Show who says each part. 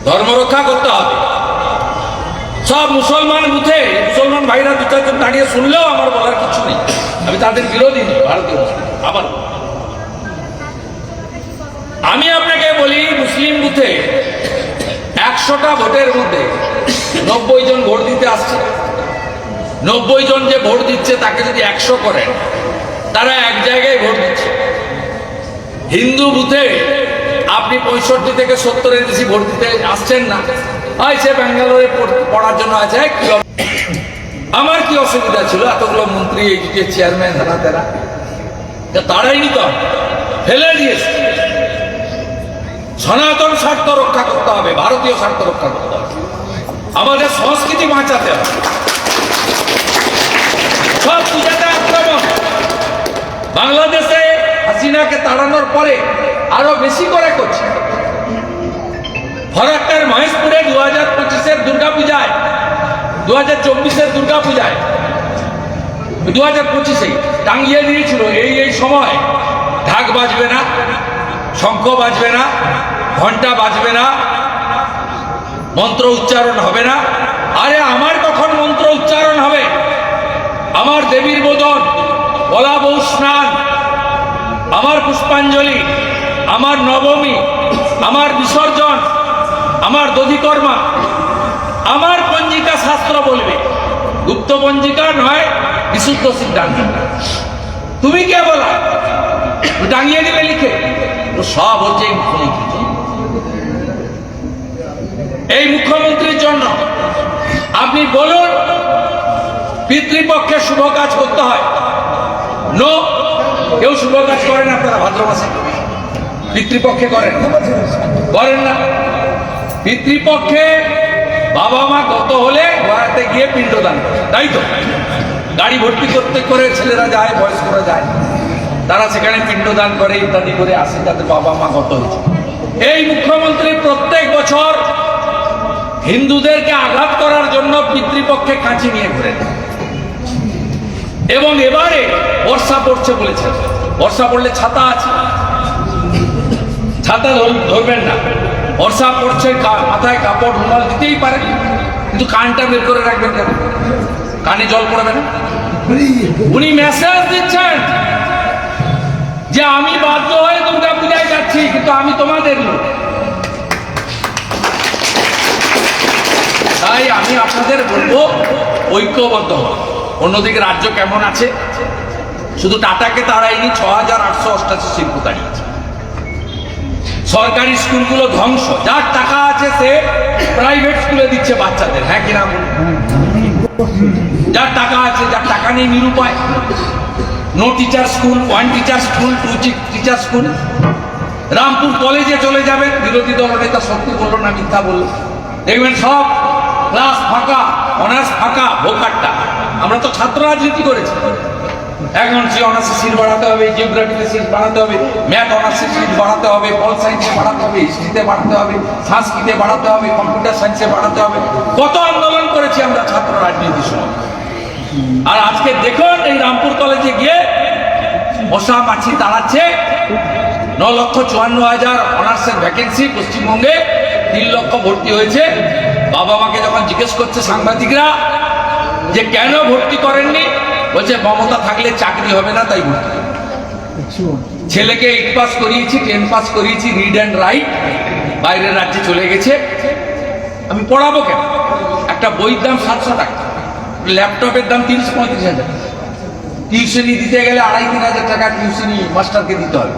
Speaker 1: ধর্ম রক্ষা করতে হবে। সব মুসলমান বুথে মুসলমান ভাইরা দু চারজন দাঁড়িয়ে শুনলেও আমার বলার কিছু নেই, আমি তাদের বিরোধী নেই। ভারতীয় মুসলিম আবার আমি আপনাকে বলি, মুসলিম বুথে 100টা ভোটের মধ্যে 90 জন ভোট দিতে আসছে। 90 জন যে ভোট দিচ্ছে তাকে যদি 100 করেন, তারা এক জায়গায় ভোট দিচ্ছে। হিন্দু বুথে আপনি 65 থেকে 70-এর বেশি ভোট দিতে আসছেন না, সে ব্যাঙ্গালোরে পড়ার জন্য আছে। আমার কি অসুবিধা ছিল? এতগুলো মন্ত্রী, এই চেয়ারম্যান, তারাই নিত, ফেলে দিয়েছে। সনাতন স্বার্থ রক্ষা করতে হবে, ভারতীয় স্বার্থ রক্ষা করতে হবে, আমাদের সংস্কৃতি বাঁচাতে হবে। সব পূজাতে আক্রমণ। বাংলাদেশে হাসিনাকে তাড়ানোর পরে আরো বেশি করে করছে। ফরাক্কার মহেশপুরে 2025-এর দুর্গাপূজায়, 2024-এর দুর্গাপূজায়, 2025-এই টাঙ্গিয়ে দিয়েছিল এই সময় ঢাক বাজবে না, শঙ্খ বাজবে না, ঘন্টা বাজবে না, মন্ত্র উচ্চারণ হবে না। আরে আমার কখন মন্ত্র উচ্চারণ হবে? আমার দেবীর বোধন, বলা বউ স্নান, আমার পুষ্পাঞ্জলি, আমার নবমী, আমার বিসর্জন, আমার দধিকর্মা, আমার পঞ্জিকা শাস্ত্র বলবে, গুপ্ত পঞ্জিকা নয়, বিশুদ্ধ সিদ্ধান্ত। তুমি কে বলা? টাঙিয়ে দিবে লিখে? সব হচ্ছে মুখ্যমন্ত্রী। এই মুখ্যমন্ত্রীর জন্য আপনি বলুন পিতৃপক্ষে শুভ কাজ করতে হয়? নো, কেউ শুভ কাজ করেন আপনারা ভাদ্র মাসে? পিতৃপক্ষে করেন না? পিতৃপক্ষে বাবা মা গত হলে গয়াতে গিয়ে পিণ্ডদান, তাই তো? গাড়ি ভর্তি করতে করে ছেলেরা যায়, বয়স্করা যায়, তারা সেখানে পিণ্ডদান করে, ইত্যাদি করে আসে, তাদের বাবা মা গত হয়েছে। এই মুখ্যমন্ত্রী প্রত্যেক বছর হিন্দুদেরকে আঘাত করার জন্য পিতৃপক্ষে কাঁচি নিয়ে ঘুরেন। এবং এবারে বর্ষা পড়ছে বলেছে, বর্ষা পড়লে ছাতা আছে, ছাতা ধরবেন না। বর্ষা পড়ছে, মাথায় কাপড় রুমাল দিতেই পারেন, কিন্তু কানটা বের করে রাখবেন কেন? কানে জল পড়বে না? উনি মেসেজ দিচ্ছেন যে আমি বাধ্য হয়ে দুর্গা পূজায় যাচ্ছি, কিন্তু আমি তোমাদের লোক। তাই আমি আপনাদের বলবো ঐক্যবদ্ধ হন। অন্যদিকে রাজ্য কেমন আছে? শুধু টাটাকে তাড়ায়নি, 6888 শিল্প দাঁড়িয়েছে। সরকারি স্কুলগুলো ধ্বংস, যার টাকা আছে সে প্রাইভেট স্কুলে দিচ্ছে বাচ্চাদের, হ্যাঁ কিনা? যার টাকা আছে, যার টাকা নেই নিরুপায়। No teacher school, 1 teacher school, 2 teacher school. Rampur কলেজে চলে যাবেন, বিরোধী দল নেতা সত্যি বললো না মিথ্যা বললো, দেখবেন সব ক্লাস ফাঁকা, অনার্স ফাঁকা, ভোকারটা। আমরা তো ছাত্র রাজনীতি করেছি। এখন সে অনার্সে সিট বাড়াতে হবে, জিওগ্রাফিতে সিট বাড়াতে হবে, ম্যাথ অনার্সে সিট বাড়াতে হবে, পল সায়েন্সে বাড়াতে হবে, হিস্ট্রিতে বাড়াতে হবে, সংস্কৃতে বাড়াতে হবে, কম্পিউটার সায়েন্সে বাড়াতে হবে। কত আন্দোলন করেছি আমরা ছাত্র রাজনীতির সময়। আর আজকে দেখুন এই রামপুর কলেজে গিয়ে মশা মাছি তাড়াচ্ছে। 9,54,000 অনার্সের ভ্যাকেন্সি পশ্চিমবঙ্গে, 3 লক্ষ ভর্তি হয়েছে। বাবা মাকে যখন জিজ্ঞেস করছে সাংবাদিকরা যে কেন ভর্তি করেননি, বলছে মমতা থাকলে চাকরি হবে না, তাই ভর্তি। ছেলেকে 8 পাস করিয়েছি, 10 পাস করিয়েছি, রিড অ্যান্ড রাইট, বাইরের রাজ্যে চলে গেছে। আমি পড়াবো কেন? একটা বইয়ের দাম 700 টাকা, ল্যাপটপের দাম 30-35 হাজার। টিউশনি দিতে গেলে 2,5-3 হাজার টাকা টিউশনি মাস্টারকে দিতে হবে।